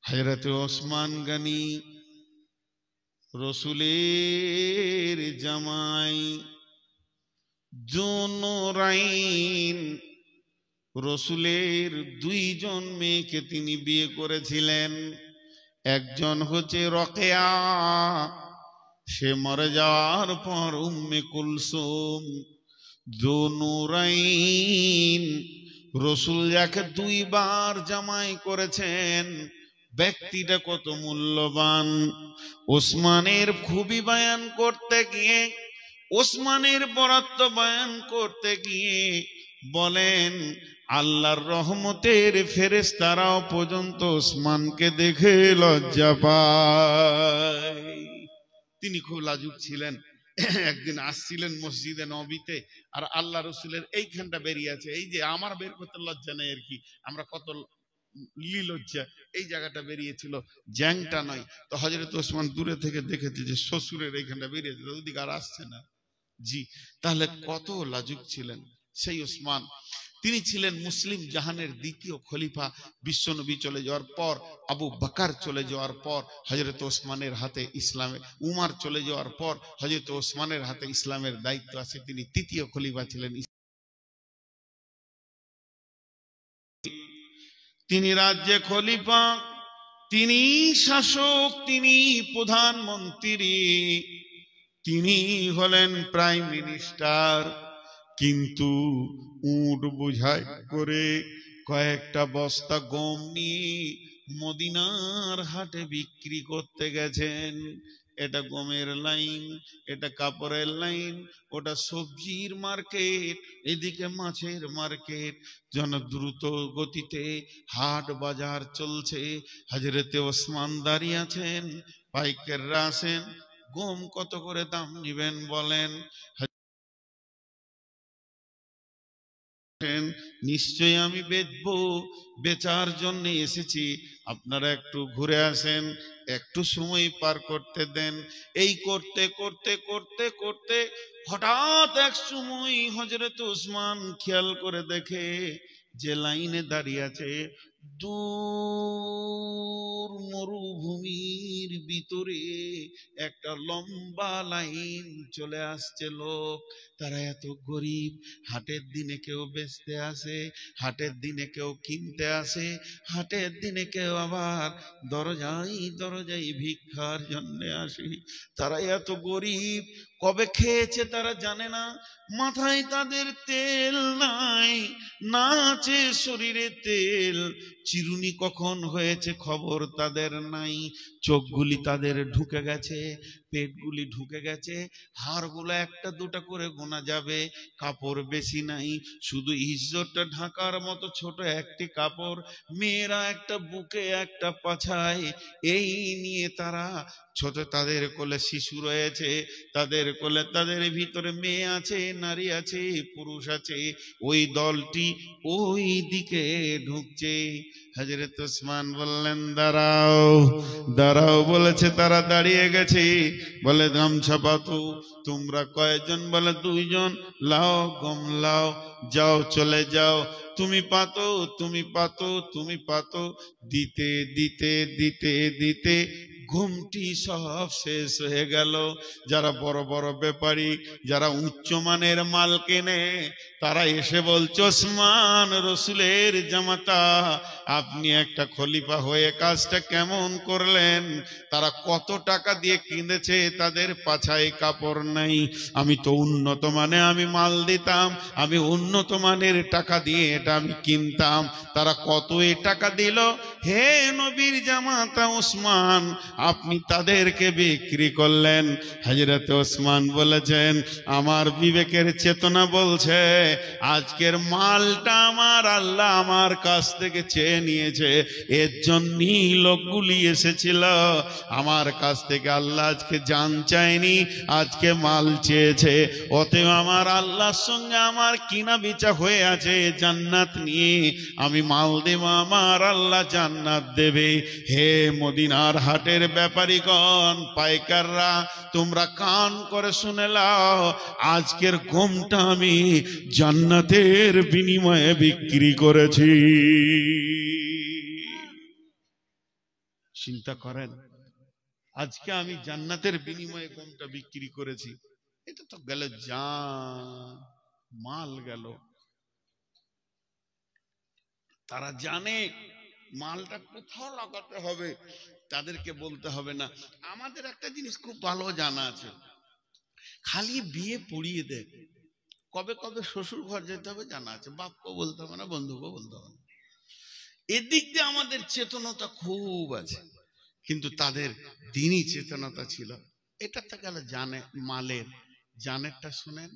হযরত ওসমান গনি রসুলের জামাই, জুনুরাইন রসুলের দুইজন মেয়েকে তিনি বিয়ে করেছিলেন। একজন হচ্ছে রকেয়া, সে মরে যাওয়ার পর উম্মে কুলসুম। জুনুরাইন রসুল যাকে দুইবার জামাই করেছেন, ব্যক্তিটা কত মূল্যবান। ওসমানের খুবি বয়ান করতে গিয়ে, ওসমানের বরাত্ব বয়ান করতে গিয়ে বলেন, আল্লাহর রহমতের ফেরেশতারাও পর্যন্ত ওসমানকে দেখে লজ্জা পায়। তিনি খুব লাজুক ছিলেন। একদিন আসছিলেন মসজিদে নবীতে, আর আল্লাহ রসুলের এইখানটা বেরিয়ে আছে, এই যে আমার বের করতে লজ্জা নেই আর কি, আমরা কত লজ্জা, এই জায়গাটা বেরিয়েছিল, জ্যাংটা নয়। তো হযরত ওসমান দূরে থেকে দেখেছে যে শ্বশুরের এইখানটা বেরিয়েছে, ওদিকে আর আসছে না। জি, তাহলে কত লাজুক ছিলেন সেই ওসমান। তিনি ছিলেন মুসলিম জাহানের দ্বিতীয় খলিফা। বিশ্বনবী চলে যাওয়ার পর, আবু বকর চলে যাওয়ার পর হযরত ওসমানের হাতে ইসলামের, উমর চলে যাওয়ার পর হযরত ওসমানের হাতে ইসলামের দায়িত্ব আছে। তিনি তৃতীয় খলিফা ছিলেন। তিনি রাজ্যে খলিফা, তিনি শাসক, তিনি প্রধানমন্ত্রী, তিনি হলেন প্রাইম মিনিস্টার। কিন্তু উট বোঝাই করে কয়েকটা বস্তা গম নিয়ে মদিনার হাটে বিক্রি করতে গেছেন। এটা গমের লাইন, এটা কাপড়ের লাইন, ওটা সবজির মার্কেট, এদিকে মাছের মার্কেট। যেন দ্রুত গতিতে হাট বাজার চলছে। হযরতে ওসমান দাঁড়িয়ে আছেন, পাইকাররা আছেন, গম কত করে দাম নিবেন বলেন। নিশ্চয়ই আমি বেচবো, বেচার জন্য এসেছি, আপনারা একটু ঘুরে আসেন, একটু সময় পার করতে দেন। এই করতে করতে করতে করতে হঠাৎ এক সময় হযরত ওসমান খেয়াল করে দেখে যে লাইনে দাঁড়িয়ে আছে, দূর মরুভূমির ভিতরে একটা লম্বা লাইন চলে আসছে লোক। তারা এত গরিব, হাটের দিনে কেউ বেচতে আসে, হাটের দিনে কেউ কিনতে আসে, হাটের দিনে কেউ আবার দরজায় দরজায় ভিক্ষার জন্য আসে। তারা এত গরিব, কবে খেয়েছে তারা জানে না, মাথায় তাদের তেল নাই, না আছে শরীরে তেল, চিরুনি কখন হয়েছে খবর তাদের নাই, চোখগুলি তাদের ঢুকে গেছে, পেটগুলি ঢুকে গেছে, হাড়গুলো একটা দুটা করে গোনা যাবে, কাপড় বেশি নাই, শুধু ইজ্জতটা ঢাকার মতো ছোট একটি কাপড়, মেয়েরা একটা বুকে একটা পাছায়, এই নিয়ে তারা ছোট, তাদের কোলে শিশু রয়েছে, তাদের কোলে তাদের ভিতরে মেয়ে আছে, নারী আছে, পুরুষ আছে, ওই দলটি ওই দিকে ঢুকছে। হযরত ওসমান বললেন, দাঁড়াও দাঁড়াও। বলেছে, তারা দাঁড়িয়ে গেছে। বলে, গামছা পাতো। তোমরা কয়জন? বলে, দুইজন। লাও গম লাও, যাও চলে যাও, তুমি পাতো তুমি পাতো তুমি পাতো। দিতে দিতে দিতে দিতে ঘুমটি সব শেষ হয়ে গেল। যারা বড় বড় ব্যাপারী, যারা উচ্চমানের মাল কেনে, তারা এসে বলছে, ওসমান রসুলের জামাতা, আপনি একটা খলিফা হয়ে কাজটা কেমন করলেন? তারা কত টাকা দিয়ে কিনেছে, তাদের পাছায় কাপড় নাই। আমি তো উন্নত মানে আমি মাল দিতাম, আমি উন্নত মানের টাকা দিয়ে এটা আমি কিনতাম, তারা কত টাকা দিল। হে নবীর জামাতা ওসমান, আপনি তাদেরকে বিক্রি করলেন। হযরত ওসমান বলেছেন, আমার বিবেকের চেতনা বলছে আজকের মালটা আমার আল্লাহ আমার কাছ থেকে চেয়ে নিয়েছে, এর জন্যই লোকগুলি এসেছিল। আমার কাছ থেকে আল্লাহ আজকে জান চায়নি, আজকে মাল চেয়েছে। অতএব আমার আল্লাহর সঙ্গে আমার কিনা বেচা হয়ে আছে, জান্নাত নিয়ে আমি মাল দেব, আমার আল্লাহ জান্নাত দেবে। হে মদিনার হাটের ব্যাপারীগণ, পাইকাররা, তোমরা কান করে শুনে লাও, আজকের গমটা আমি জান্নাতের বিনিময়ে বিক্রি করেছি। চিন্তা করেন, আজকে আমি জান্নাতের বিনিময়ে গমটা বিক্রি করেছি, এটা তো গেল জান, মাল গেল। তারা জানে মালটা কোথাও লাগাতে হবে, তাদেরকে বলতে হবে না। আমাদের একটা জিনিস খুব ভালো জানা আছে, খালি বিয়ে পড়িয়ে দেয়, কবে কবে শ্বশুর ঘর যেতে হবে জানা আছে, বাপকে বলতে হবে না, বন্ধুকে বলতে হবে না। এদিক দিয়ে আমাদের চেতনতা খুব আছে, কিন্তু তাদের দিনই চেতনতা ছিল। এটা তো গেল জানে মালের। জানেরটা শুনেন,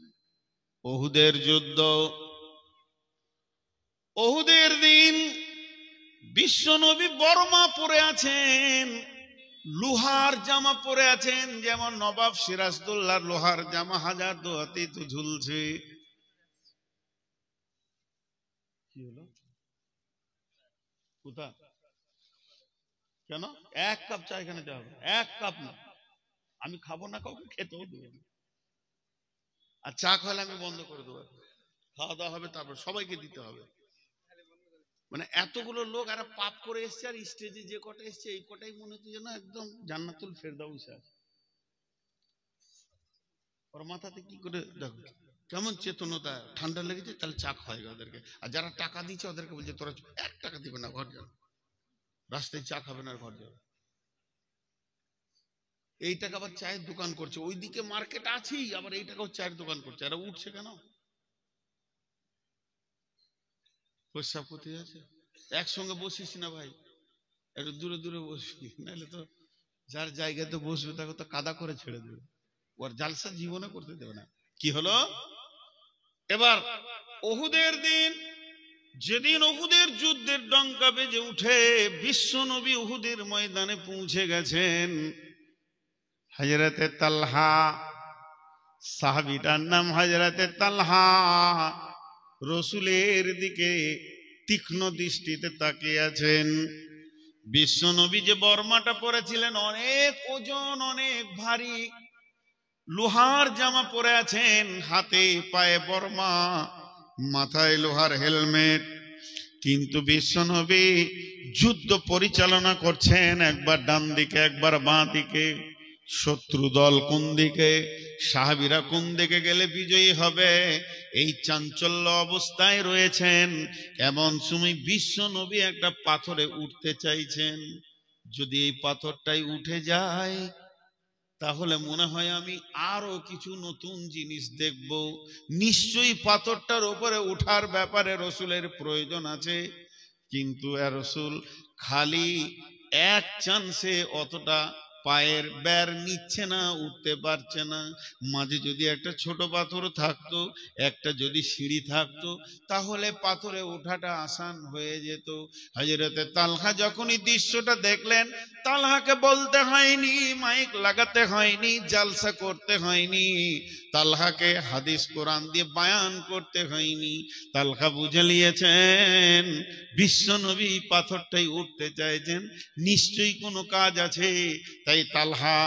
ওহুদের যুদ্ধ, ওহুদের দিন বিশ্ব নবী বর্মা পরে আছেন, লোহার জামা পরে আছেন, যেমন নবাব সিরাজদৌল্লার লোহার জামা হাজার দোয়াতে তো ঝুলছে। কি হলো কোথা, কেন এক কাপ চা এখানে দেওয়া হবে? এক কাপ না, আমি খাবো না, কাউকে খেতেও দেবো না। আর চা খাওয়ালে আমি বন্ধ করে দেবো, খাওয়া দাওয়া হবে তারপর সবাইকে দিতে হবে। মানে এতগুলো লোক আর পাপ করে এসছে, আর স্টেজে যে কটা এসছে এই কটাই মনে হচ্ছে যেন একদম জান্নাতুল ফেরদাউসে আছে। ওর মাথাতে কি করে দেখো কেমন চেতনতা, ঠান্ডা লেগেছে তাহলে চা খাওয়াই ওদেরকে। আর যারা টাকা দিচ্ছে ওদেরকে বলছে তোরা 1 টাকা দিবে না, ঘর যাও, রাস্তায় চা খাবে না, ঘর যাও। এই টাকা আবার চায়ের দোকান করছে, ওইদিকে মার্কেট আছেই, আবার এই টাকাও চায়ের দোকান করছে। এরা উঠছে কেন? প্রস্রাব করতে যাচ্ছে, একসঙ্গে বসিস না ভাই, একটু দূরে দূরে বসবি, নাহলে তো যার জায়গাতে বসবে তাকে তো কাদা করে ছেড়ে দেবে, ওর জালসা জীবনে করতে দেবে না। কি হলো এবার? ওহুদের দিন, যেদিন ওহুদের যুদ্ধের ডঙ্কা বেজে উঠে, বিশ্ব নবী ওহুদের ময়দানে পৌঁছে গেছেন। হযরতে তালহা, সাহাবীটার নাম হযরতে তালহা, রাসূলের দিকে তীক্ষ্ণ দৃষ্টিতে তাকিয়ে আছেন। বিশ্ব নবী যে বর্মাটা পরেছিলেন অনেক ওজন, অনেক ভারী, লোহার জামা পরে আছেন, হাতে পায়ে বর্মা, মাথায় লোহার হেলমেট, কিন্তু বিশ্ব নবী যুদ্ধ পরিচালনা করছেন, একবার ডান দিকে একবার বাঁ দিকে। শত্রু দল কোন দিকে, সাহাবীরা কোন দিকে গেলে বিজয়ী হবে, এই চাঞ্চল্য অবস্থায় রয়েছেন। এমন সময় বিশ্ব নবী একটা পাথরে উঠতে চাইছেন। যদি এই পাথরটাই উঠে যায় তাহলে মনে হয় আমি আরো কিছু নতুন জিনিস দেখব, নিশ্চয়ই পাথরটার উপরে ওঠার ব্যাপারে রসুলের প্রয়োজন আছে। কিন্তু রসুল খালি এক চান্সে অতটা পায়ের বের নিচ্ছে না, উঠতে পারছে না। মাঝে যদি একটা ছোট পাথর থাকতো, একটা যদি সিঁড়ি থাকতো, তাহলে পাথরে ওঠাটা আসান হয়ে যেত। হযরতে তালহা যখনই দৃশ্যটা দেখলেন, তালহাকে বলতে হয়নি, মাইক লাগাতে হয়নি, জালসা করতে হয়নি, তালহাকে হাদিস কোরআন দিয়ে বায়ান করতে হয়নি। তালহা বুঝে নিয়েছেন বিশ্ব নবী পাথরটাই উঠতে চাইছেন, নিশ্চয়ই কোনো কাজ আছে। তাই তালহা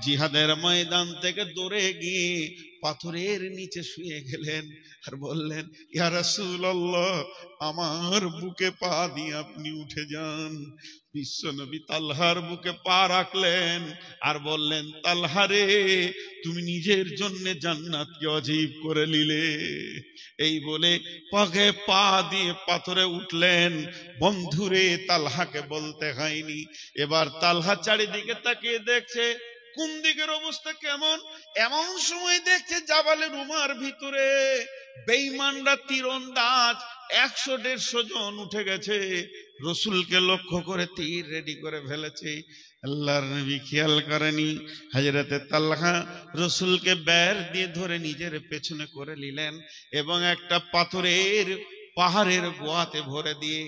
জিহাদের ময়দান থেকে দৌড়ে গিয়ে পাথরের নিচে শুয়ে গেলেন আর বললেন, ইয়া রাসূলুল্লাহ, আমার বুকে পা দিয়ে আপনি উঠে যান। বিশ্ব নবী তালহার বুকে পা রাখলেন আর বললেন, তালহা রে, তুমি নিজের জন্য জান্নাতকে অজীব করে নিলে। এই বলে পায়ে পা দিয়ে পাথরে উঠলেন। বন্ধুরে, তালহাকে বলতে হয়নি। এবার তালহা চারিদিকে তাকিয়ে দেখছে কোন দিকের অবস্থা কেমন। এমন সময় দেখছে জাবালে রুমার ভিতরে বেঈমানরা তীরন্দাজ 100-150 জন উঠে গেছে, রসুলকে লক্ষ্য করে তীর রেডি করে ফেলেছে। আল্লাহর নবী খেয়াল করেনি। হযরতে তালহা রসুলকে বের দিয়ে ধরে নিজের পেছনে করে নিলেন এবং একটা পাথরের পাহাড়ের গোয়াতে ভরে দিয়ে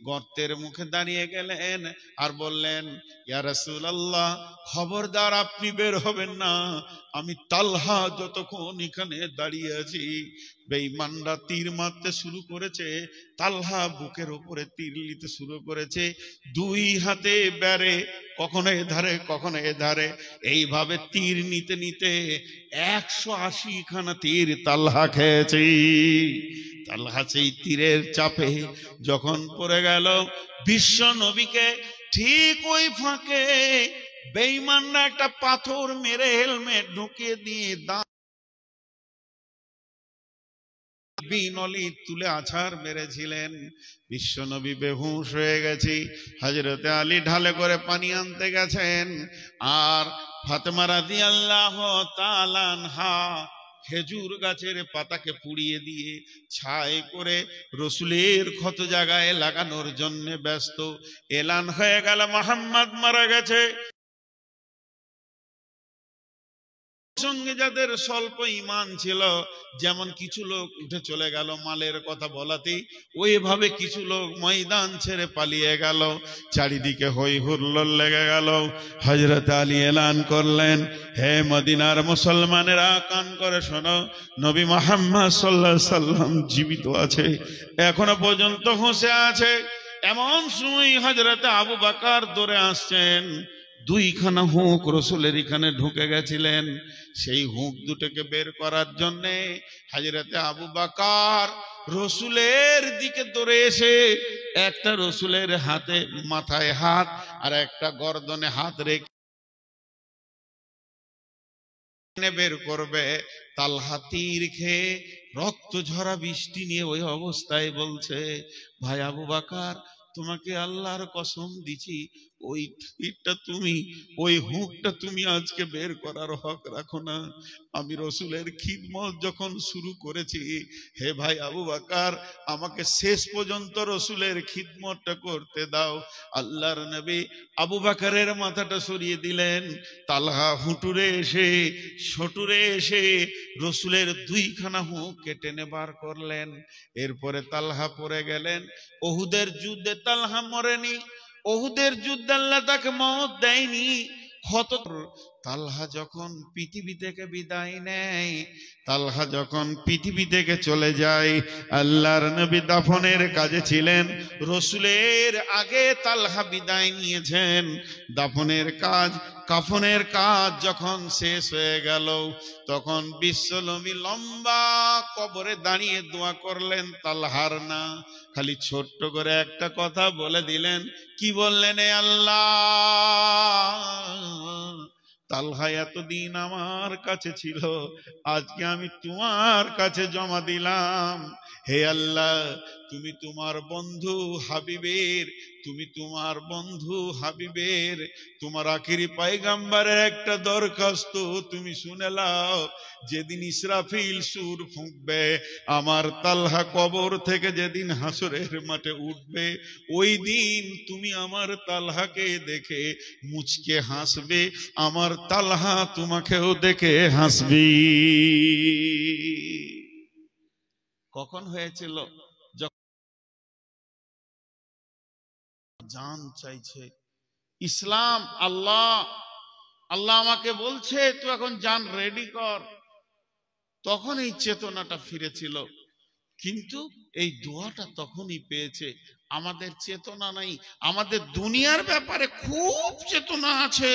গর্তের মুখে দাঁড়িয়ে গেলেন আর বললেন, ইয়া রাসূলুল্লাহ, খবরদার আপনি বের হবেন না, আমি তালহা যতক্ষণ এখানে দাঁড়িয়ে আছি। বেঈমানরা তীর মারতে শুরু করেছে, তালহা বুকের উপরে তীর নিতে শুরু করেছে, দুই হাতে বেরে, কখনো এধারে কখনো এধারে, এইভাবে তীর নিতে নিতে 180 খানা তীর তালহা খেয়েছে। তালহা সেই তীরের চাপে যখন পড়ে গেল, বিশ্ব নবীকে ঠিক ওই ফাঁকে বেঈমানরা একটা পাথর মেরে হেলমেট ঢুকিয়ে দিয়ে নলি তুলে আছাড় মেরেছিলেন। বিশ্বনবী বেহুশ হয়ে গেছে। হযরতে আলী ঢালে করে পানি আনতে গেছেন, আর ফাতেমা রাদিয়াল্লাহু তাআলা আনহা খেজুর গাছের পাতাকে পুড়িয়ে দিয়ে ছাই করে রসুলের ক্ষত জায়গায় লাগানোর জন্য ব্যস্ত। এলান হয়ে গেল মুহাম্মদ মারা গেছে। সঙ্গে যাদের স্বল্প ঈমান ছিল, যেমন কিছু লোক উঠে চলে গেল মালের কথা বলাতেই, ওইভাবে কিছু লোক ময়দান ছেড়ে পালিয়ে গেল। চারিদিকে হই হুল্লোড় লেগে গেল। হযরত আলী এলান করলেন, হে মদিনার মুসলমানেরা, কান করে শোনো, নবী মুহাম্মদ সাল্লাল্লাহু আলাইহি সাল্লাম জীবিত আছে, এখনো পর্যন্ত হুঁশে আছে। এমন সময় হযরত আবু বকর দৌড়ে আসছেন। দুইখানা হুঁক রসুলের এখানে ঢুকে গেছিলেন। সেই হুঁক দুটোকে বের করার জন্য হযরতে আবু বকর রসুলের দিকে দৌড়ে এসে একটা রসুলের হাতে মাথায় হাত আর একটা গর্দনে হাত রেখে বের করবে। তালহা তীর খেয়ে রক্ত ঝরা বৃষ্টি নিয়ে ওই অবস্থায় বলছে, ভাই আবু বকর, তোমাকে আল্লাহর কসম দিছি, ওই তীরটা তুমি, ওই হুকটা তুমি আজকে বের করার হক রাখো না। আমি রসুলের খিদমত যখন শুরু করেছি, হে ভাই আবু বকর, আমাকে শেষ পর্যন্ত রসুলের খিদমতটা করতে দাও। আল্লাহর নবী আবু বকরের মাথাটা সরিয়ে দিলেন। তালহা হুটুরে এসে সটুরে এসে রসুলের দুইখানা হুঁক কেটে বার করলেন। এরপরে তালহা পড়ে গেলেন। ওহুদের যুদ্ধে তালহা মরেনি, ওহুদের যুদ্ধে আল্লাহ তাকে মওত দেয়নি। ক্ষত তালহা যখন পৃথিবী থেকে বিদায় নেয়, তালহা যখন পৃথিবী থেকে চলে যায়, আল্লাহর নবী দাফনের কাজে ছিলেন। রসুলের আগে তালহা বিদায় নিয়েছেন। দাফনের কাজ, কাফনের কাজ যখন শেষ হয়ে গেল, তখন বিশ্বনবী লম্বা কবরে দাঁড়িয়ে দোয়া করলেন, তালহার না, খালি ছোট্ট করে একটা কথা বলে দিলেন। কি বললেন? এ আল্লাহ, তালহা এতদিন আমার কাছে ছিল, আজকে আমি তোমার কাছে জমা দিলাম। হে আল্লাহ, তুমি তোমার বন্ধু হাবিবের, তুমি তোমার বন্ধু হাবিবের, তোমার আখিরি পয়গম্বরের একটা দরখাস্ত তুমি শুনে নাও। যেদিন ইসরাফিল সুর ফুঁকবে, আমার তালহা কবর থেকে যেদিন হাসরের মাঠে উঠবে, ওই দিন তুমি আমার তালহাকে দেখে মুচকে হাসবে, আমার তালহা তোমাকেও দেখে হাসবি। কখন হয়েছিল? যখন জান চাইছে ইসলাম, আল্লাহ আল্লাহ আমাকে বলছে তুই এখন জান রেডি কর, তখন এই চেতনাটা ফিরেছিল। কিন্তু এই দোয়াটা তখনই পেয়েছে। আমাদের চেতনা নাই। আমাদের দুনিয়ার ব্যাপারে খুব চেতনা আছে,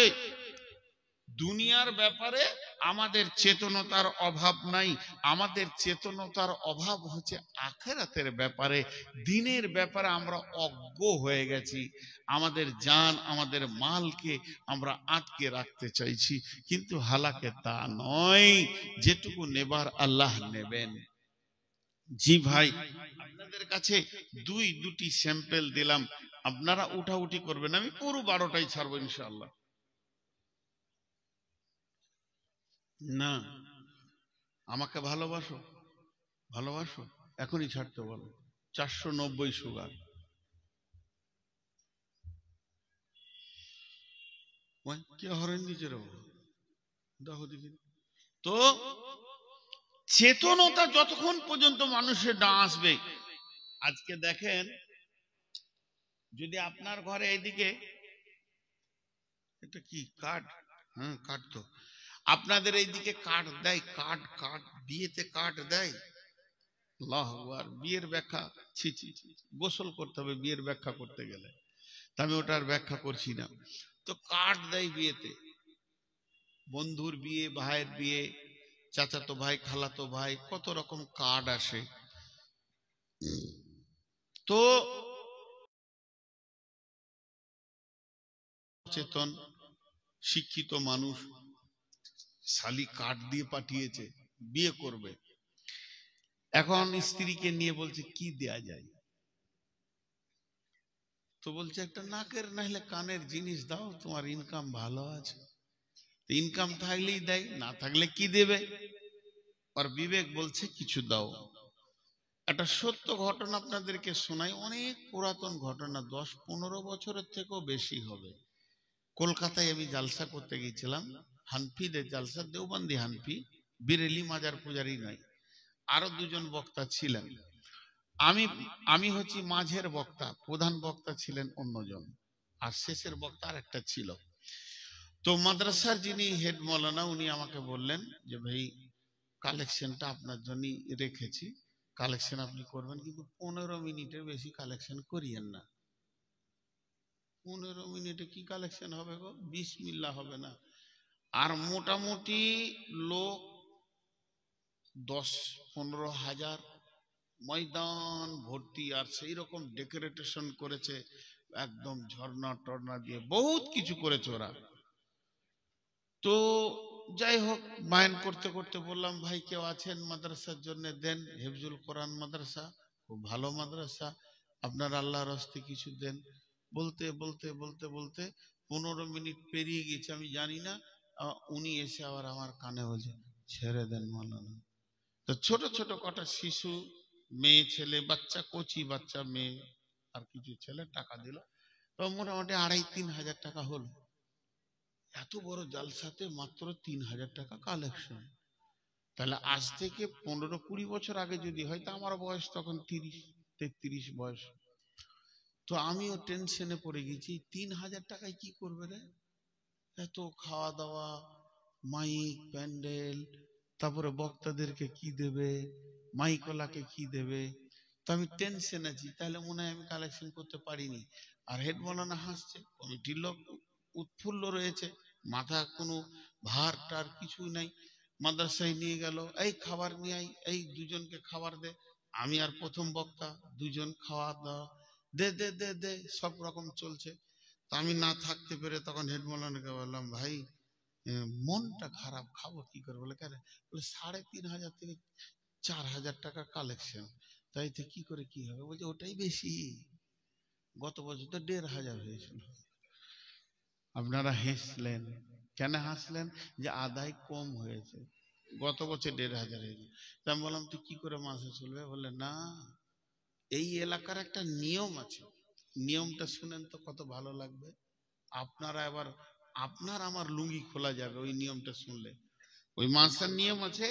দুনিয়ার ব্যাপারে আমাদের চেতনতার অভাব নাই। আমাদের চেতনতার অভাব হচ্ছে আখিরাতের ব্যাপারে, দিনের ব্যাপারে আমরা অজ্ঞ হয়ে গেছি। আমাদের জান, আমাদের মালকে আমরা আটকে রাখতে চাইছি, কিন্তু হালাকে তা নয়। যেটুকু নেবার আল্লাহ নেবেন। জি ভাই, আপনাদের কাছে দুটি স্যাম্পল দিলাম, আপনারা উঠাউঠি করবেন, আমি পুরো 12টাই ছাড়বো ইনশাআল্লাহ। না, আমাকে ভালোবাসো, ভালোবাসো, এখনই ছাড়তে বলো। 490 সুগার, কে হরেন নিজের দেখো দেখি তো। চেতনতা যতক্ষণ পর্যন্ত মানুষের না আসবে, আজকে দেখেন, যদি আপনার ঘরে এইদিকে এটা কি কাঠ, হ্যাঁ কাঠ তো, আপনাদের এইদিকে কাঠ দেয়, কাঠ কাঠ বিয়েতে কাঠ দেয়। আল্লাহু আকবার, বিয়ের ব্যাখ্যা, ছি ছি ছি, গোসল করতে হবে বিয়ের ব্যাখ্যা করতে গেলে, তা আমি ওটার ব্যাখ্যা করছি না। তো কাঠ দেয় বিয়েতে, বন্ধুর বিয়ে, ভাইয়ের বিয়ে, চাচাতো ভাই, খালাতো ভাই, কত রকম কার্ড আসে। তো চেতন শিক্ষিত মানুষ, শালি কার্ড দিয়ে পাঠিয়েছে, বিয়ে করবে। এখন স্ত্রীকে নিয়ে বলছে কি দেয়া যায়, তো বলছে একটা নাকের নাহলে কানের জিনিস দাও, তোমার ইনকাম ভালো আছে। ইনকাম থাকলেই দেয়, না থাকলে কি দেবে? আর বিবেক বলছে কিছু দাও। একটা সত্য ঘটনা আপনাদেরকে শোনাই, অনেক পুরাতন ঘটনা, 10-15 বছরের থেকেও বেশি হবে। কলকাতায় আমি জালসা করতে গিয়েছিলাম, হানফিদের জালসা, দেওবন্দি হানফি, বিরেলি মাজার পূজারি নয়, আরো দুজন বক্তা ছিলেন। আমি আমি হচ্ছি মাঝের বক্তা, প্রধান বক্তা ছিলেন অন্যজন, আর শেষের বক্তা আর একটা ছিল। তো মাদ্রাসার যিনি হেড মৌলানা উনি আমাকে বললেন যে ভাই কালেকশনটা আপনার জন্য রেখেছি, কালেকশন আপনি করবেন, কিন্তু 15 মিনিটের বেশি কালেকশন করিয়েন না। 15 মিনিটে কি কালেকশন হবে গো, বিসমিল্লাহ হবে না। আর মোটামুটি লোক 10-15 হাজার, ময়দান ভর্তি, আর সেই রকম ডেকোরেটেশন করেছে, একদম ঝর্ণা টর্না দিয়ে বহুত কিছু করেছে ওরা। তো যাই হোক, মাইন করতে করতে বললাম ভাই কেউ আছেন মাদ্রাসার জন্য দেন, হেফজুল কোরআন মাদ্রাসা, খুব ভালো মাদ্রাসা, আপনার আল্লাহর হস্তে কিছু দেন। বলতে বলতে বলতে বলতে 15 মিনিট পেরিয়ে গেছে, আমি জানি না, উনি এসে আবার আমার কানে বলছে ছেড়ে দেন মাওলানা। তো ছোট ছোট কটা শিশু, মেয়ে ছেলে, বাচ্চা, কচি বাচ্চা মেয়ে আর কিছু ছেলে টাকা দিল, তো মোটামুটি 2,5-3 হাজার টাকা হলো। এত বড় জালসাতে মাত্র 3,000 টাকা কালেকশন। তাহলে আজ থেকে 15-20 বছর আগে যদি হয়, তা আমার বয়স তখন 30-33 বয়স। তো আমিও টেনশনে পড়ে গেছি, 3,000 টাকায় কি করবে রে? এত খাওয়া দাওয়া, মাইক, প্যান্ডেল, তারপরে বক্তাদেরকে কি দেবে, মাইকওয়ালাকে কি দেবে। তো আমি টেনশন আছি, তাহলে মনে হয় আমি কালেকশন করতে পারিনি। আর হেড মৌলানা হাসছে, কমিটির লোক উৎফুল্ল রয়েছে, মাথা কোনো ভার টার কিছু নাই। মাদ্রাসায় নিয়ে গেল, এই খাবার নিয়ে আই, এই দুজনকে খাবার দে। আমি আর প্রথম বক্তা, দুজন খাওয়া দাওয়া, দে দে দে দে, সব রকম চলছে। তা আমি না থাকতে পেরে তখন হেড মৌলানাকে বললাম ভাই মনটা খারাপ, খাবো কি করে? বলে কেন? বলে 3,500 থেকে 4,000 টাকা কালেকশন, তাই তো কি করে কি হবে? বলছে ওটাই বেশি, গত বছর তো 1,500 হয়েছিল। আপনারা হাসলেন, কেন হাসলেন? যে আদায় কম হয়েছে, গত বছর 1,500 হয়েছে। তা আমি বললাম তুই কি করে মাসে চলবে? বলে না, এই এলাকার একটা নিয়ম আছে, নিয়মটা শুনেন তো কত ভালো লাগবে। আপনারা এবার আপনার আমার লুঙ্গি খোলা যাবে ওই নিয়মটা শুনলে। ওই মাসার নিয়ম আছে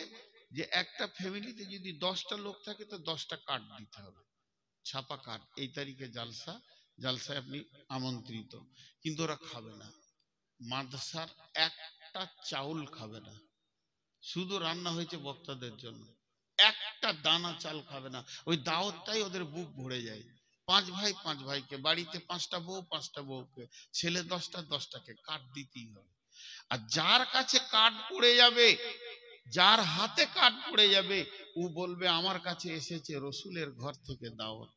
যে একটা ফ্যামিলিতে যদি 10টা লোক থাকে তো 10টা কার্ড দিতে হবে, ছাপা কার্ড, এই তারিখে জালসা, জালসায় আপনি আমন্ত্রিত। কিন্তু ওরা খাবে না, মাদ্রাসার একটা চাউল খাবে না, শুধু রান্না হয়েছে বক্তাদের জন্য, একটা দানা চাল খাবে না। ওই দাওয়াতটাই ওদের বুক ভরে যায়। 5 ভাই 5 ভাইকে, বাড়িতে 5টা বউ 5টা বউকে, ছেলে 10টা 10টাকে কার্ড দিতেই হবে। আর যার কাছে কার্ড পড়ে যাবে, যার হাতে কার্ড পড়ে যাবে, ও বলবে আমার কাছে এসেছে রসুলের ঘর থেকে দাওয়াত।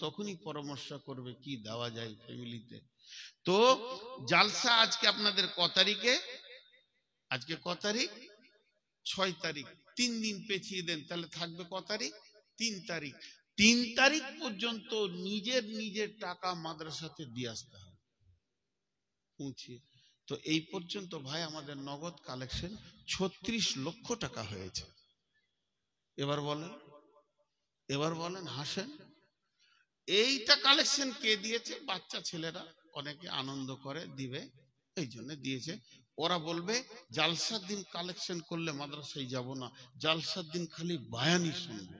তখনই পরামর্শ করবে কি দেওয়া যায় ফ্যামিলিতে। তো জালসা আজকে আপনাদের ক তারিখে? আজকে ক তারিখ? 6 তারিখ। 3 দিন পেছিয়ে দেন, তাহলে থাকবে ক তারিখ? 3 তারিখ। 3 তারিখ পর্যন্ত নিজের নিজের টাকা মাদ্রাসাতে দিয়ে আসতে হবে পৌঁছিয়ে। তো এই পর্যন্ত ভাই আমাদের নগদ কালেকশন 36 লক্ষ টাকা হয়েছে। এবার বলেন, এবার বলেন, হাসেন। এইটা কালেকশন কে দিয়েছে? বাচ্চা ছেলেরা, অনেকে আনন্দ করে দিবে, এই জন্য দিয়েছে। ওরা বলবে জালসার দিন কালেকশন করলে মাদ্রাসায় যাব না, জালসার দিন খালি বায়ানি শুনবো।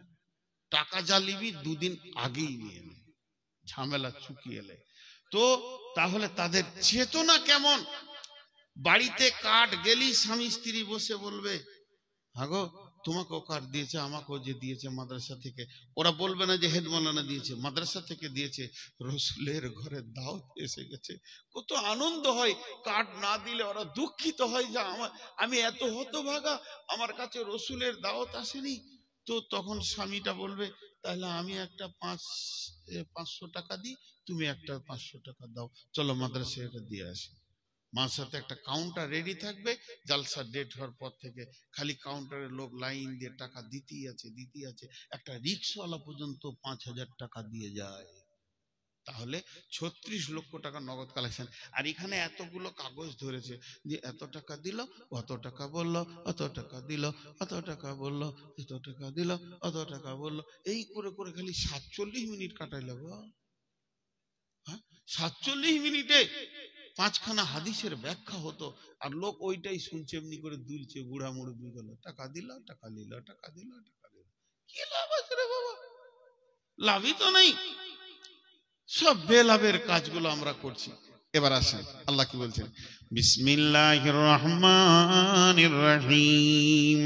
টাকা যা নিবি 2 দিন আগেই নিয়ে নে, ঝামেলা চুকিয়ে এলে। তো তাহলে তাদের চেতনা কেমন? বাড়িতে কাঠ গেলি স্বামী স্ত্রী বসে বলবে হাগো তোমাকেও কার্ড দিয়েছে, আমাকেও যে দিয়েছে মাদ্রাসা থেকে। ওরা বলবে না যে হেড মৌলানা দিয়েছে, মাদ্রাসা থেকে দিয়েছে, রসুলের ঘরে দাওয়াত এসে গেছে। কত আনন্দ হয়। কার্ড না দিলে ওরা দুঃখিত হয় যে আমি এত হতভাগা, আমার কাছে রসুলের দাওয়াত আসেনি। তো তখন স্বামীটা বলবে তাহলে আমি একটা 500 টাকা দিই, তুমি একটা 500 টাকা দাও, চলো মাদ্রাসায় এটা দিয়ে আসি। মাদ্রাসাতে একটা কাউন্টার রেডি থাকবে, জালসা ডেট হওয়ার পর থেকে খালি কাউন্টারের লোক লাইন দিয়ে টাকা দিতেই আছে। একটা রিক্সাওয়ালা পর্যন্ত 5,000 টাকা দিয়ে যায়। তাহলে 36 লক্ষ টাকা নগদ কালেকশন। আর এখানে এতগুলো কাগজ ধরেছে যে এত টাকা দিল, অত টাকা বললো, অত টাকা দিল, অত টাকা বললো, এত টাকা দিল, অত টাকা বললো, এই করে করে খালি 47 মিনিট কাটাইল গো। হ্যাঁ, 47 মিনিটে 5খানা হাদিসের ব্যাখ্যা হতো, আর লোক ওইটাই শুনছে, এমনি করে দুলছে, বুড়া মুড়ি গেল, টাকা দিল, টাকা নিল, টাকা দিল, টাকা দিল। কি লাভ আছে রে বাবা? লাভই তো নাই। সব বেলাভের কাজগুলো আমরা করছি। এবার আসেন আল্লাহ কি বলছেন, বিসমিল্লাহির রহমানির রহিম,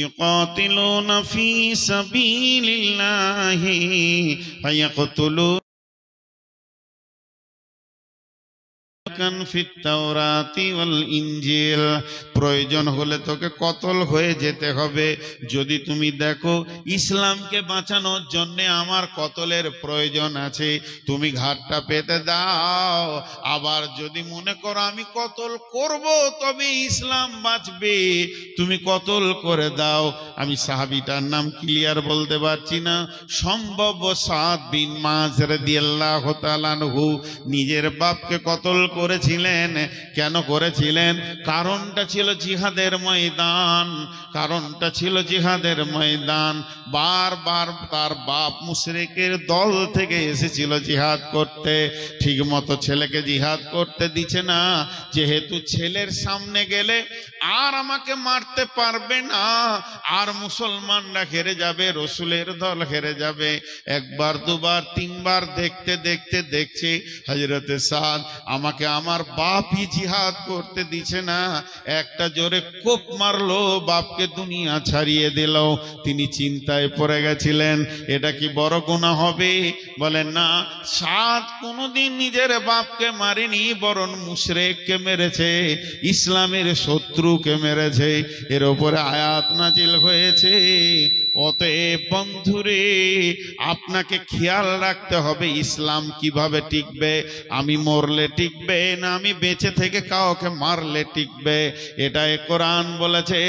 ইউকাতিলুনা ফি সাবিলিল্লাহি ফায়াকতুলু প্রয়োজন হলে তোকে কতল হয়ে যেতে হবে। যদি তুমি দেখো ইসলামকে বাঁচানোর জন্য আমার কতলের প্রয়োজন আছে, তুমি ঘাটটা পেতে দাও। আবার যদি মনে করো আমি কতল করব তবে ইসলাম বাঁচবে, তুমি কতল করে দাও। আমি সাহাবীটার নাম ক্লিয়ার বলতে পারছি না, সম্ভব সাদ বিন মায রাদিয়াল্লাহু তাআলা আনহু নিজের বাপকে কতল করেছিলেন। কেন করেছিলেন? কারণটা ছিল জিহাদের ময়দান, কারণটা ছিল জিহাদের ময়দান। বারবার তার বাপ মুশরিকের দল থেকে এসেছিল জিহাদ করতে, ঠিক মতো ছেলেকে জিহাদ করতে দিচ্ছে না, যেহেতু ছেলের সামনে গেলে আর আমাকে মারতে পারবে না, আর মুসলমানরা হেরে যাবে, রসুলের দল হেরে যাবে। একবার দুবার তিনবার দেখতে দেখতে দেখছে হযরতে সাদ আমাকে আমার বাপই জিহাদ করতে দিছে না, একটা জোরে কোপ মারলো, বাপকে দুনিয়া ছাড়িয়ে দিল। তিনি চিন্তায় পড়ে গেছিলেন এটা কি বড় গুনাহ হবে? বলেন না, সাদ কোনোদিন নিজের বাপকে মারেনি, বরং মুশরিককে মেরেছে, ইসলামের শত্রুকে মেরেছে। এর উপরে আয়াত নাজিল হয়েছে, অতএব বন্ধুরে আপনাকে খেয়াল রাখতে হবে ইসলাম কিভাবে টিকবে। আমি মরলে টিকবে না, আমি বেঁচে থেকে কাউকে মারলে টিকবে। এটাই কোরআন বলেছে,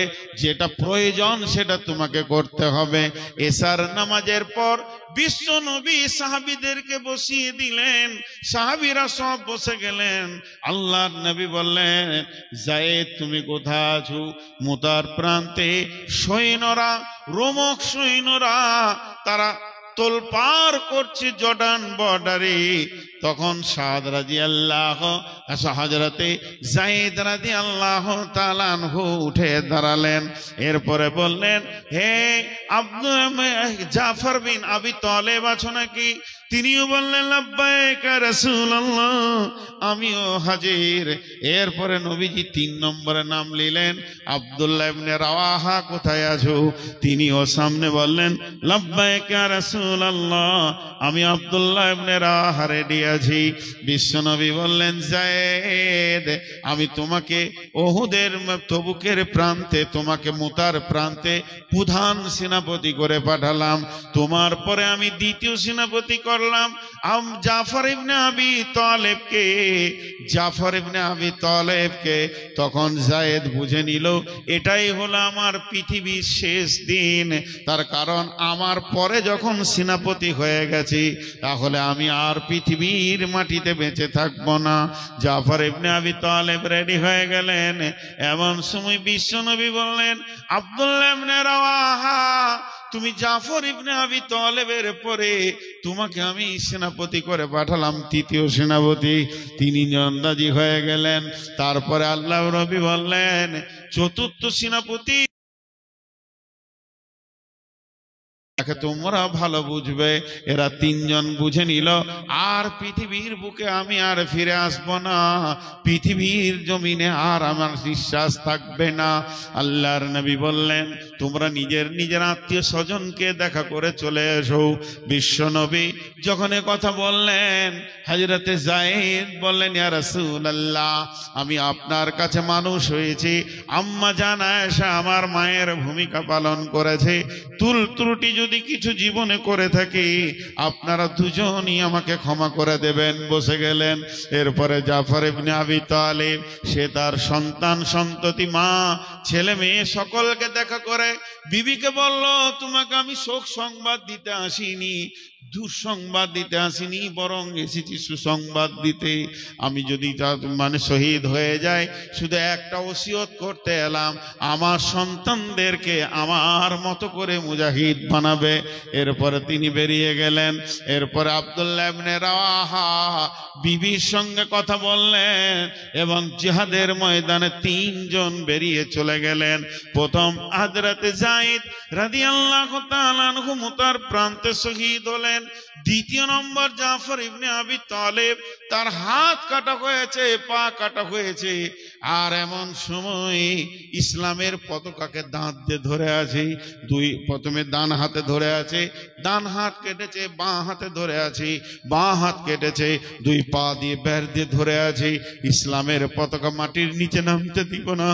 যেটা প্রয়োজন সেটা তোমাকে করতে হবে। এশার নামাজের পর বিশ্ব নবী সাহাবীদেরকে বসিয়ে দিলেন, সাহাবীরা সব বসে গেলেন। আল্লাহর নবী বললেন, যায়েদ তুমি কোথায় আছো? মুতার প্রান্তে সৈন্যরা, রোমক সৈন্যরা তারা তোলপার করছে জর্ডান বর্ডারে। তখন সাদ রাদিয়াল্লাহু হযরতে যায়েদ রাদিয়াল্লাহু তাআলা আনহু উঠে দাঁড়ালেন। এরপরে বললেন, হে জাফর বিন আবি তালেব আছো নাকি? তিনিও বললেন, লাব্বাইক ইয়া রাসূলুল্লাহ, আমিও হাজির। এরপরে নবীজি 3 নম্বরে নাম নিলেন, আব্দুল্লাহ ইবনে রাওয়াহা কোথায় আছো? তিনিও সামনে বললেন, লাব্বাইক ইয়া রাসূলুল্লাহ, আমি আব্দুল্লাহ ইবনে রাওয়াহা রেডি আছি। বিশ্বনবী বললেন, যায়েদ আমি তোমাকে উহুদের তবুকের প্রান্তে, তোমাকে মুতার প্রান্তে প্রধান সেনাপতি করে পাঠালাম, তোমার পরে আমি দ্বিতীয় সেনাপতি করলাম জাফর ইবনে আবি তালেবকে, জাফর ইবনে আবি তালেবকে। তখন যায়েদ বুঝে নিল এটাই হলো আমার পৃথিবীর শেষ দিন, তার কারণ আমার পরে যখন সেনাপতি হয়ে গেছি তাহলে আমি আর পৃথিবীর মাটিতে বেঁচে থাকবো না। জাফর ইবনে আবি তালেব রেডি হয়ে গেলেন। এমন সময় বিশ্বনবী বললেন, আব্দুল্লাহ ইবনে রাওয়াহা, তুমি জাফর ইবনে আবি তালেবের পরে তোমাকে আমি সেনাপতি করে পাঠালাম, তৃতীয় সেনাপতি। তিনি নন্দাজি হয়ে গেলেন। তারপরে আল্লাহর নবী বললেন, চতুর্থ সেনাপতি তোমরা ভালো বুঝবে। এরা 3 জন বুঝে নিল, আর পৃথিবীর বুকে আমি আর ফিরে আসবো না, পৃথিবীর জমিনে আর আমার নিঃশ্বাস থাকবে না। আল্লাহর নবী বললেন, তোমরা নিজের নিজের আত্মীয় স্বজনকে দেখা করে চলে এসো। বিশ্ব নবী যখন কথা বললেন, হযরতে যায়েদ বললেন, ইয়া রাসূলুল্লাহ, আমি আপনার কাছে মানুষ হয়েছি, আম্মা জান আয়েশা আমার মায়ের ভূমিকা পালন করেছে, ত্রুটি যদি যদি কিছু জীবনে করে থাকি আপনারা দুজনই আমাকে ক্ষমা করে দেবেন। বসে গেলেন। এরপরে জাফর ইবনে আবি তালিব সে তার সন্তান সন্ততি মা ছেলে মেয়ে সকলকে দেখা করে বিবিকে বলল, তোমাকে আমি শোক সংবাদ দিতে আসিনি, দুঃসংবাদ দিতে আসিনি, বরং এসেছি সুসংবাদ দিতে। আমি যদি মানে শহীদ হয়ে যায় শুধু একটা ওসিয়ত করতে এলাম, আমার সন্তানদেরকে আমার মতো করে মুজাহিদ বানাবে। এরপরে তিনি বেরিয়ে গেলেন। এরপরে আব্দুল্লাহ ইবনে রাওয়াহা বিবির সঙ্গে কথা বললেন এবং জিহাদের ময়দানে তিনজন বেরিয়ে চলে গেলেন। প্রথম হযরতে যায়েদ রাদিয়াল্লাহু তাআলা আনহু মুতার প্রান্তে শহীদ হলেন। দ্বিতীয় নম্বর জাফর ইবনে আবি তালিব, তার হাত কাটা হয়েছে, পা কাটা হয়েছে, আর এমন সময় ইসলামের পতাকাকে দাঁত দিয়ে ধরে আছে। প্রথমে ডান হাতে ধরে আছে, ডান হাত কেটেছে, বাঁ হাতে ধরে আছে, বাঁ হাত কেটেছে, দুই পা দিয়ে বের দিয়ে ধরে আছে। ইসলামের পতাকা মাটির নিচে নামতে দিব না।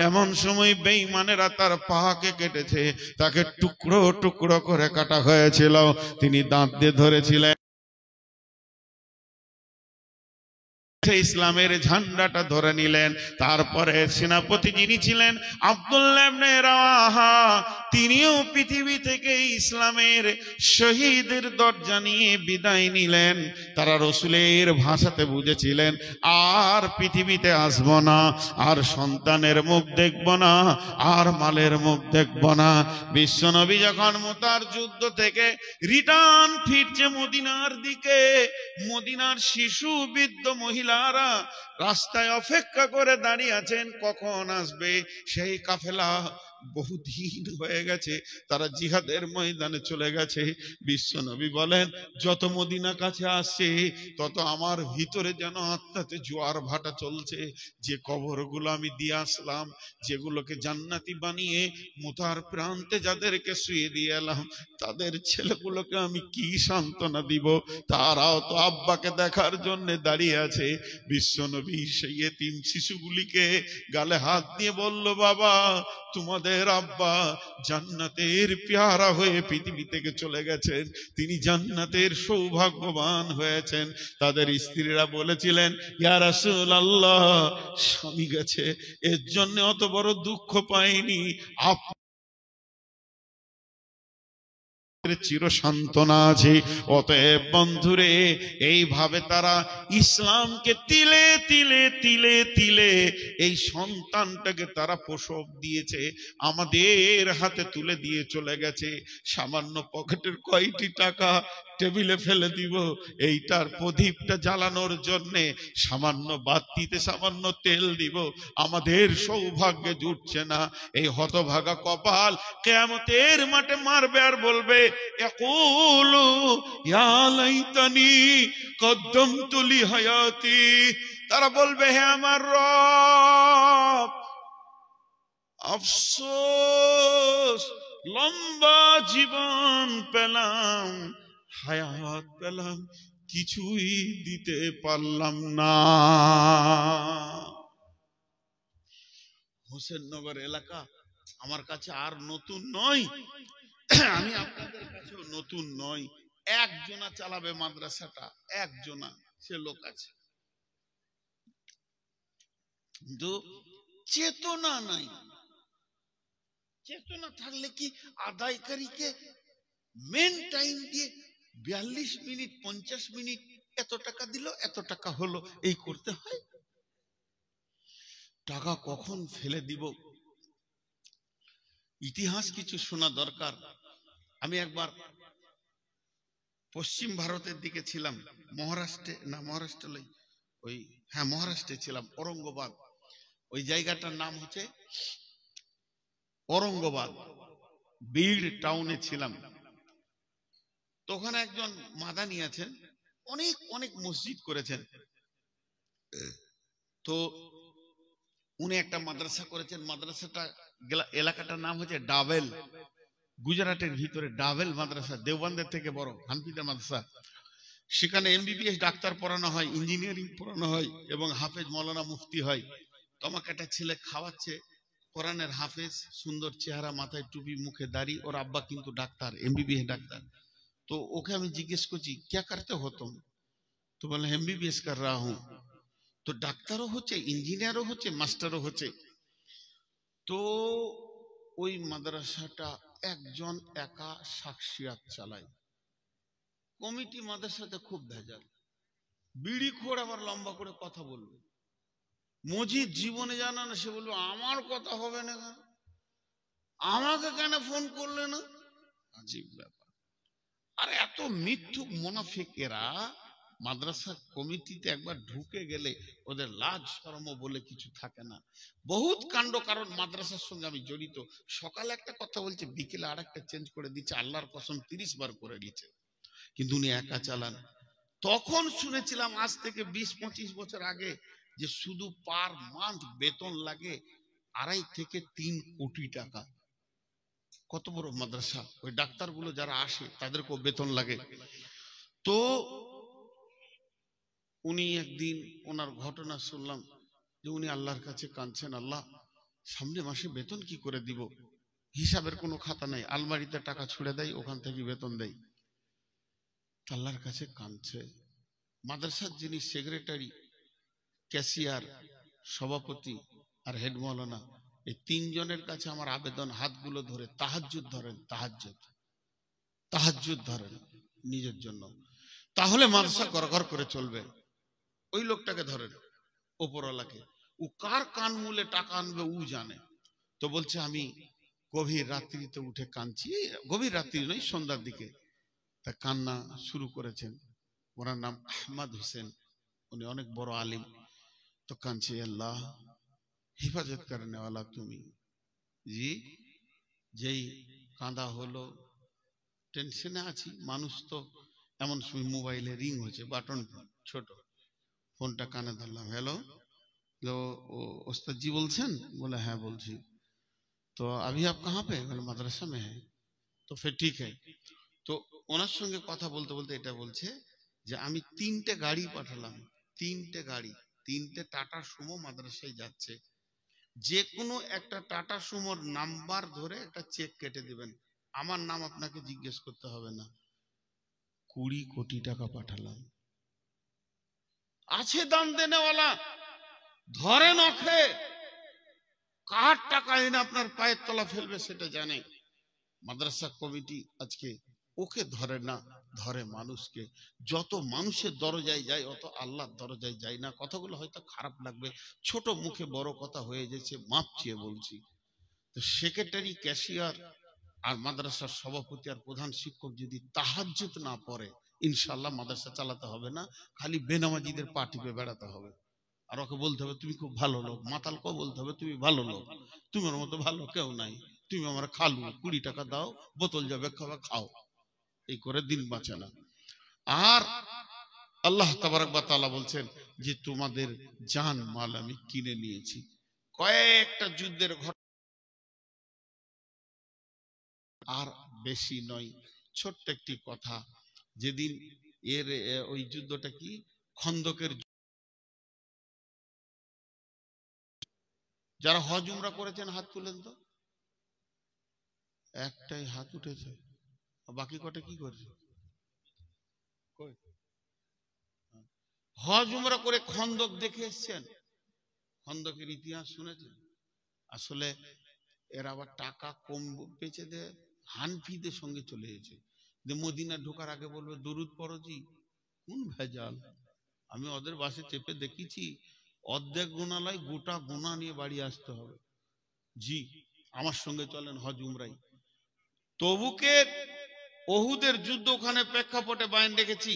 এমন সময় বেঈমানেরা তার পাকে কেটেছে, তাকে টুকরো টুকরো করে কাটা হয়েছিল। তিনি দাঁত দিয়ে ধরেছিলেন, ইসলামের ঝান্ডাটা ধরে নিলেন। তারপরে সেনাপতি যিনি ছিলেন আব্দুল্লাহ ইবনে রাওয়াহা, তিনিও পৃথিবী থেকে ইসলামের শহীদের দরজা নিয়ে বিদায় নিলেন। তারা রসুলের ভাষাতে বুঝেছিলেন আর পৃথিবীতে আসব না, আর সন্তানের মুখ দেখব না, আর মালের মুখ দেখব না। বিশ্বনবী যখন মুতার যুদ্ধ থেকে রিটার্ন ফিরছে মদিনার দিকে, মদিনার শিশু বৃদ্ধ মহিলা রাস্তায় অপেক্ষা করে দাঁড়িয়ে আছেন কখন আসবে সেই কাফেলা। বহুদিন হয়ে গেছে, তারা জিহাদের ময়দানে চলে গেছে। বিশ্বনবী বলেন, যত মদিনা কাছে আসছে তত আমার ভিতরে যেন আত্মাতে জোয়ার ভাটা চলছে। যে কবরগুলো আমি দিয়ে আসলাম, যেগুলোকে জান্নাতি বানিয়ে মুতার প্রান্তে যাদেরকে শুয়ে দিয়ে এলাম, তাদের ছেলেগুলোকে আমি কি সান্ত্বনা দিব? তারাও তো আব্বাকে দেখার জন্য দাঁড়িয়ে আছে। বিশ্বনবী সেই এতিম শিশুগুলিকে গালে হাত দিয়ে বলল, বাবা, তোমাদের আব্বা জান্নাতের পেয়ারা হয়ে পৃথিবী থেকে চলে গেছেন, তিনি জান্নাতের সৌভাগ্যবান হয়েছেন। তাদের স্ত্রীরা বলেছিলেন, ইয়া রাসূলুল্লাহ, স্বামী গেছে, এর জন্য অত বড় দুঃখ পাইনি, চির সান্ত্বনা আছে। অতএব বন্ধুরে, এইভাবে তারা ইসলামকে তিলে তিলে তিলে তিলে এই সন্তানটাকে তারা প্রসব দিয়েছে, আমাদের হাতে তুলে দিয়ে চলে গেছে। সামান্য পকেটের কয়টি টাকা টেবিলে ফেলে দিব, এইটার প্রদীপটা জ্বালানোর জন্য সামান্য বাতিতে সামান্য তেল দিব, আমাদের সৌভাগ্যে জুটছে না। এই হতভাগা কপাল কিয়ামতের মাঠে মারবে আর বলবে, ইয়াকুলু ইয়া লাইতানি কদ্দামতু লি হায়াতি। তারা বলবে, হে আমার রব, আফসোস, লম্বা জীবন পেলাম, হায়াত পেলাম, কিছুই দিতে পারলাম না। হোসেননগর এলাকা আমার কাছে আর নতুন নয়, আমি আপনাদের কাছেও নতুন নয়। একজনা চালাবে মাদ্রাসাটা, একজনা, সে লোক আছে, কিন্তু চেতনা নাই। চেতনা থাকলে কি আদায়কারীকে মেন টাইম দিয়ে 42 মিনিট 50 মিনিট এত টাকা দিল, এত টাকা হলো, এই করতে হয়? টাকা কখন ফেলে দিব, ইতিহাস কিছু শোনা দরকার। আমি একবার পশ্চিম ভারতের দিকে ছিলাম, মহারাষ্ট্রে ছিলাম, ঔরঙ্গাবাদ। ওই জায়গাটার নাম হচ্ছে ঔরঙ্গাবাদ, বীর টাউনে ছিলাম। তখন একজন মাদানি আছেন, অনেক অনেক মসজিদ করেছেন। তো উনি একটা মাদ্রাসা করেছেন। মাদ্রাসাটা এলাকাটার নাম হচ্ছে ডাবেল, গুজরাটের ভিতরে ডাবেল মাদ্রাসা, দেওবন্দের থেকে বড়, হানফিদের মাদ্রাসা। সেখানে এমবিবিএস ডাক্তার পড়ানো হয়, ইঞ্জিনিয়ারিং পড়ানো হয় এবং হাফেজ মৌলানা মুফতি হয়। তো আমাকে একটা ছেলে খাওয়াচ্ছে, কোরআনের হাফেজ, সুন্দর চেহারা, মাথায় টুপি, মুখে দাড়ি। ওর আব্বা কিন্তু ডাক্তার, এমবিবিএস ডাক্তার। তো ওকে আমি জিজ্ঞেস করছি क्या करते हो तुम? তো বলে এমবিবিএস कर रहा हूं। তো ডাক্তারও হচ্ছে, ইঞ্জিনিয়ারও হচ্ছে, মাস্টারও হচ্ছে। তো ওই মাদ্রাসাটা একজন একা শাখসিয়াত চালায়। কমিটি মাদ্রাসাতে খুব ভেজাল। বিড়ি খোর আবার লম্বা করে কথা বলবে। মজিদ জীবনে জানা না, সে বলবে আমার কথা হবে না, আমাকে কেন ফোন করলে না? আজীব ব্যাপার। আর এত মিথ্যুক মুনাফিকেরা মাদ্রাসা কমিটিতে একবার ঢুকে গেলে ওদের লাজ শরম বলে কিছু থাকে না। বহুত কাণ্ড, কারণ মাদ্রাসার সঙ্গে আমি জড়িত। সকালে একটা কথা বলছে, বিকেলে আর একটা চেঞ্জ করে দিচ্ছে। আল্লাহর কসম 30 বার করে দিচ্ছে, কিন্তু উনি একা চালান। তখন শুনেছিলাম আজ থেকে 20-25 বছর আগে যে শুধু পার মান্থ বেতন লাগে 2.5 থেকে 3 কোটি টাকা। কত বড় মাদ্রাসা! ওই ডাক্তারগুলো যারা আসে তাদেরকেও বেতন লাগে। তো উনি একদিন, ওনার ঘটনা শুনলাম যে উনি আল্লাহর কাছে কাঁদছেন, আল্লাহ সামনে মাসে বেতন কি করে দিব, হিসাবের কোনো খাতা নাই, আলমারিতে টাকা ছুড়ে দেয়, ওখান থেকে বেতন দেয়। আল্লাহর কাছে কাঁদছে। মাদ্রাসার যিনি সেক্রেটারি, ক্যাশিয়ার, সভাপতি আর হেড মৌলানা, এই 3 জনের কাছে আমার আবেদন, হাতগুলো ধরে তাহাজ্জুদ ধরেন, তাহাজ্জুদ ধরেন নিজের জন্য, তাহলে মাদ্রাসা গড়গড় করে চলবে। ওই লোকটাকে ধরেন, ওপরওয়ালাকে। ও কার কান মূলে টাকা আনবে ও জানে। তো বলছে আমি গভীর রাত্রিতে উঠে কাঁদছি, গভীর রাত্রি নয়, সন্ধ্যার দিকে। তা কান্না শুরু করেছেন। ওনার নাম আহমদ হোসেন, উনি অনেক বড় আলিম। তো কাঁদছে, আল্লাহ হিফাজত করেনেওয়ালা তুমি। জি, যেই কাঁদা হলো, টেনশনে আছি। মানুষ তো এমন সময় মোবাইলে রিং হয়েছে, বাটন ফোন, ছোট ফোনটা কানে ধরলাম। হ্যালো, उस्ताद जी बोलছেন? बोला हाँ बोलছি। तो अभी आप कहाँ पे? बोले मदरसा में है। तो फिर ठीक है। তো ওনার সঙ্গে কথা বলতে বলতে এটা বলছে যে আমি 3টে গাড়ি পাঠালাম, 3টে গাড়ি, 3টে টাটা সুমো মাদ্রাসায় যাচ্ছে। যে কোনো একটা টাটা সুমোর নাম্বার ধরে একটা চেক কেটে দিবেন, আমার নাম আপনাকে জিজ্ঞেস করতে হবে না। 20 কোটি টাকা পাঠালাম। আছে দান দেনেওয়ালা, ধরে নখে কার টাকা এনে আপনার পায়ের তলা ফেলবে সেটা জানে। মাদ্রাসা কমিটি আজকে ওকে ধরে না, ধরে মানুষকে। যত মানুষের দরজায় যায় অত আল্লাহর দরজায় যায় না। কথাগুলো হয়তো খারাপ লাগবে, ছোট মুখে বড় কথা হয়ে যাচ্ছে, মাপ চেয়ে বলছি। তো সেক্রেটারি, ক্যাশিয়ার আর মাদ্রাসার সভাপতি আর প্রধান শিক্ষক যদি তাহাজ্জুদ না পড়ে, ইনশাআল্লাহ মাদ্রাসা চালাতে হবে না, খালি বেনামাজিদের পা টিপে বেড়াতে হবে। আর ওকে বলতে হবে তুমি খুব ভালো লোক। মাতালকেও বলতে হবে তুমি ভালো লোক, তোমার মতো ভালো কেউ নাই, তুমি আমার খালু, 20 টাকা দাও, বোতল যাবে খাওয়া, খাও। এই করে দিন বাঁচে না। আর আল্লাহ তাবারক ওয়া তাআলা বলছেন যে তোমাদের জান মাল আমি কিনে নিয়েছি। কয়েকটা যুদ্ধের ঘটনা, আর বেশি নয়, ছোট্ট একটি কথা। যেদিন এর ওই যুদ্ধটা কি, খন্দকের। যারা হজ উমরা করেছেন হাত তুলেন তো। একটাই হাত উঠেছে, বাকি কটা কি করছে? হজ উমরা করে খন্দক দেখে এসছেন? খন্দকের ইতিহাস শুনেছেন? আসলে এরা আবার টাকা কম বেঁচে দেয়, হানফিদের সঙ্গে চলে গেছে। যে মদিনা ঢোকার আগে বলবে দরুদ পড়ো জি। কোন ভেজাল! আমি ওদের বাসে চেপে দেখেছি, অর্ধেক গুণালয় গোটা গুণা নিয়ে বাড়ি আসতে হবে। জি, আমার সঙ্গে চলেন হজ উমরাই। তবুকের, ওহুদের যুদ্ধ ওখানে প্রেক্ষাপটে বায়ান রেখেছি।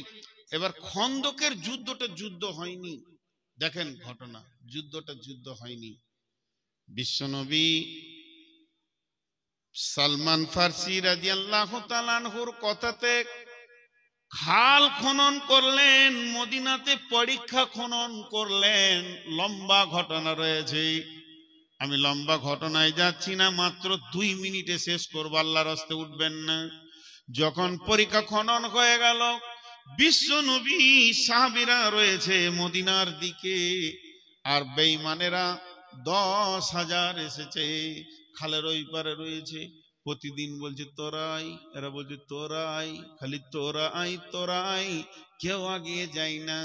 এবার খন্দকের যুদ্ধটা যুদ্ধ হয়নি, দেখেন ঘটনা, যুদ্ধটা যুদ্ধ হয়নি। বিশ্বনবী সালমান ফার্সি রাদিয়াল্লাহু তাআলা আনহুর কথাতে খাল খনন করলেন, মদিনাতে পরীক্ষা খনন করলেন। লম্বা ঘটনা রয়েছে, আমি লম্বা ঘটনায় যাচ্ছি না, মাত্র 2 মিনিটে শেষ করব, আল্লাহর রাস্তে উঠবেন না। যখন পরীক্ষা খনন হয়ে গেল, বিশ্ব নবী সাহাবীরা রয়েছে মদিনার দিকে, আর বেঈমানেরা 10,000 এসেছে, খালের ওই পারে রয়েছে, প্রতিদিন বলছে তোরাই, এরা বলছে তোরাই, খালি তোরাই তোরাই, কেউ আগিয়ে যায় না।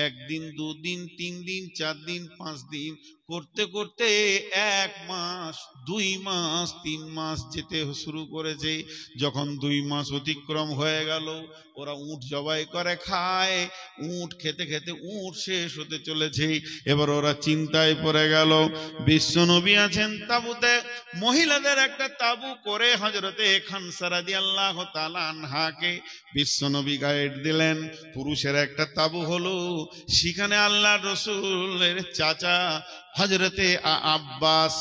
একদিন, 2 দিন, 3 দিন, 4 দিন, 5 দিন করতে করতে 1 মাস, 2 মাস, 3 মাস যেতে শুরু করেছে। যখন 2 মাস অতিক্রম হয়ে গেল, ওরা উট জবাই করে খায়, উট খেতে খেতে উট শেষ হতে চলেছে। এবার ওরা চিন্তায় পড়ে গেল। বিশ্বনবী আছেন তাঁবুতে, মহিলাদের একটা তাঁবু করে হযরতে খানসা রাদিয়াল্লাহু তাআলা আনহাকে বিশ্বনবী গাইড দিলেন। পুরুষের একটা তাঁবু হলো, সেখানে আল্লাহর রাসূলের চাচা হযরতে আব্বাস,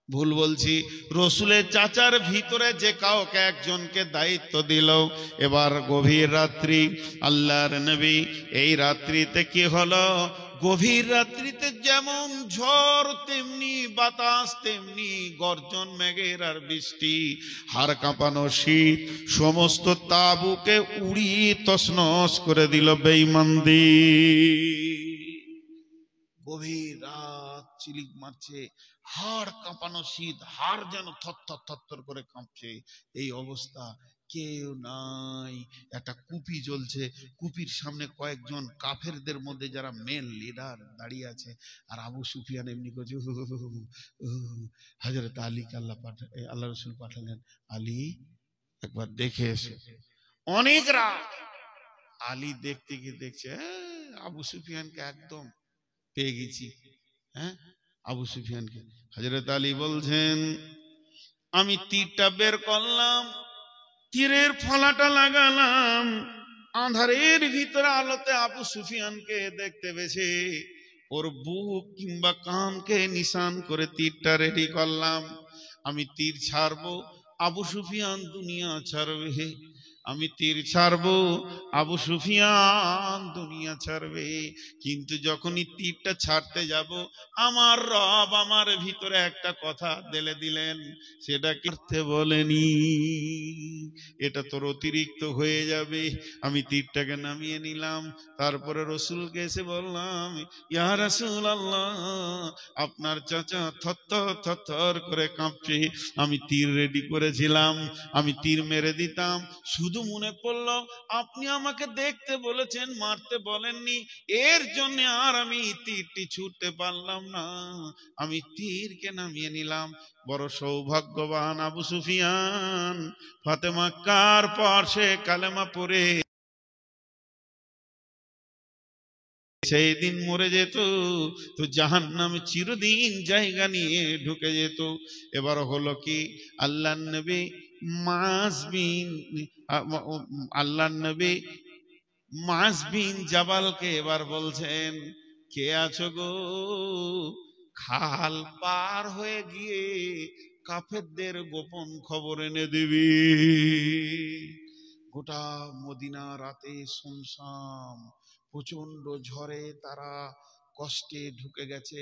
ভুল বলছি, রসুলের চাচার ভিতরে যে কাউকে একজনকে দায়িত্ব দিল। এবার গভীর রাত্রি, আল্লাহর নবী, এই রাত্রিতে কি হলো, গভীর রাত্রিতে যেমন ঝড় তেমনি বাতাস, তেমনি গর্জন মেঘের আর বৃষ্টি, হাড় কাঁপানো শীত সমস্ত তাঁবুকে উড়িয়ে তছনছ করে দিল বেঈমানদি। গভীর রাত, চিলিক মারছে, হাড় কাঁপানো শীত, হাড় যেন থরথর থরথর করে কাঁপছে। এই অবস্থা, কেউ নাই, একটা কুপি জ্বলছে, কুপির সামনে কয়েকজন কাফেরদের মধ্যে যারা মেন লিডার দাঁড়িয়ে আছে, আর আবু সুফিয়ান এমনি করছে। হযরত আলীকে আল্লাহ রাসূল পাঠালেন, আলী একবার দেখে এসো। অনেক রাত, আলী দেখতে গিয়ে দেখছে আবু সুফিয়ানকে একদম পেয়ে গেছি। হ্যাঁ, আবু সুফিয়ানকে। হযরত আলী বলছেন, আমি তীরটা বের করলাম, তীরের ফলাটা লাগালাম, আঁধারের ভিতরে আলোতে আবু সুফিয়ানকে দেখতে পেয়েছে, ওর বুক কিংবা কানকে নিশান করে তীরটা রেডি করলাম। আমি তীর ছাড়বো, আবু সুফিয়ান দুনিয়া ছাড়বে। আমি তীর ছাড়বো, আবু সুফিয়ান দুনিয়া ছাড়বে। কিন্তু যখনই তীরটা ছাড়তে যাব, আমার রব আমার ভিতরে একটা কথা দিলে দিলেন, সেটা করতে বলেনি, এটা তোর অতিরিক্ত হয়ে যাবে। আমি তীরটাকে নামিয়ে নিলাম, তারপরে রসুলকে এসে বললাম, ইয়া রাসূলুল্লাহ, আপনার চাচা থরথর থরথর করে কাঁপছে, আমি তীর রেডি করেছিলাম, আমি তীর মেরে দিতাম, শুধু মনে পড়লো আপনি আমাকে দেখতে বলেছেন, মারতে বলেননি, এর জন্য আর আমি তীরটি ছুটতে পারলাম না, আমি তীরকে নামিয়ে নিলাম। বড় সৌভাগ্যবান আবু সুফিয়ান, ফাতেমা কার পর সে কালেমা পড়ে সেই দিন মরে যেত, তো জাহান্নামে চিরদিন জায়গা নিয়ে ঢুকে যেত। এবার হলো কি, আল্লাহর নবী মাস বিন আল্লাহর নবী মাস বিন জাবালকে এবার বলছেন, কে আছো গো, খাল পার হয়ে গিয়ে কাফেরদের গোপন খবর এনে দিবি। গোটা মদিনা রাতে শুনশান, প্রচন্ড ঝড়ে তারা কষ্টে ঢুকে গেছে,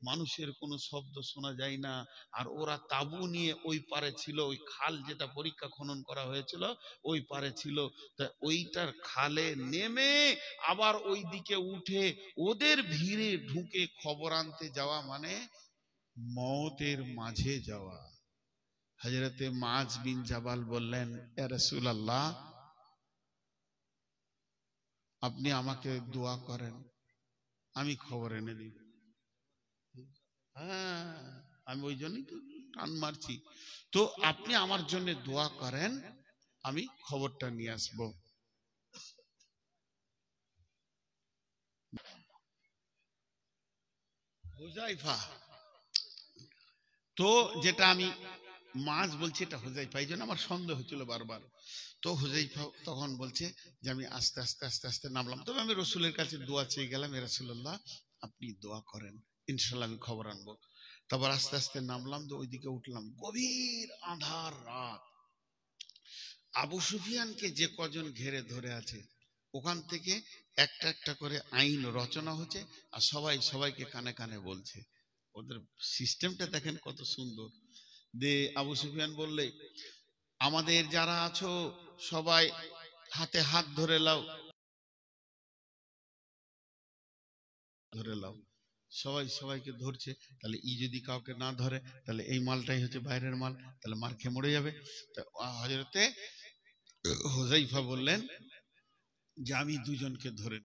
মানুষের কোনো শব্দ শোনা যায় না। আর ওরা তাঁবু নিয়ে ওই পারে ছিল, ওই খাল যেটা পরীক্ষা খনন করা হয়েছিল ওই পারে ছিল। তা ওইটার খালে নেমে আবার ওই দিকে উঠে ওদের ভিড়ে ঢুকে খবর আনতে যাওয়া মানে মওতের মাঝে যাওয়া। হযরতে মাজ বিন জাবাল বললেন, ইয়া রাসূলুল্লাহ, আপনি আমাকে দোয়া করেন, আমি খবর এনে দিব। হ্যাঁ, আমি ওই জন্যই তো টান মারছি, তো আপনি আমার জন্য দোয়া করেন, আমি খবরটা নিয়ে আসব। হুযায়ফা, তো যেটা আমি মাছ বলছি এটা হুযায়ফা, এই জন্য আমার সন্দেহ হচ্ছিল বারবার। তো হুযায়ফা তখন বলছে যে আমি আস্তে আস্তে আস্তে আস্তে নামলাম, তবে আমি রসুলের কাছে দোয়া চেয়ে গেলাম, ইয়া রাসূলুল্লাহ আপনি দোয়া করেন, ইনশাল্লাহ আমি খবর আনবো। তারপর আস্তে আস্তে নামলাম, তো ওইদিকে উঠলাম, গভীর আঁধার রাত, আবু সুফিয়ানকে যে কজন ঘেরে ধরে আছে ওখান থেকে একটা একটা করে আইন রচনা হচ্ছে, আর সবাই সবাইকে কানে কানে বলছে। ওদের সিস্টেমটা দেখেন কত সুন্দর। দে আবু সুফিয়ান বললে, আমাদের যারা আছো সবাই হাতে হাত ধরে লাও, ধরে লাও, সবাই সবাইকে ধরছে, তাহলে ই যদি কাউকে না ধরে তাহলে এই মালটাই হচ্ছে বাইরের মাল, তাহলে মার খেয়ে মরে যাবে। তা হযরতে হুযায়ফা বললেন যে আমি দুজনকে ধরে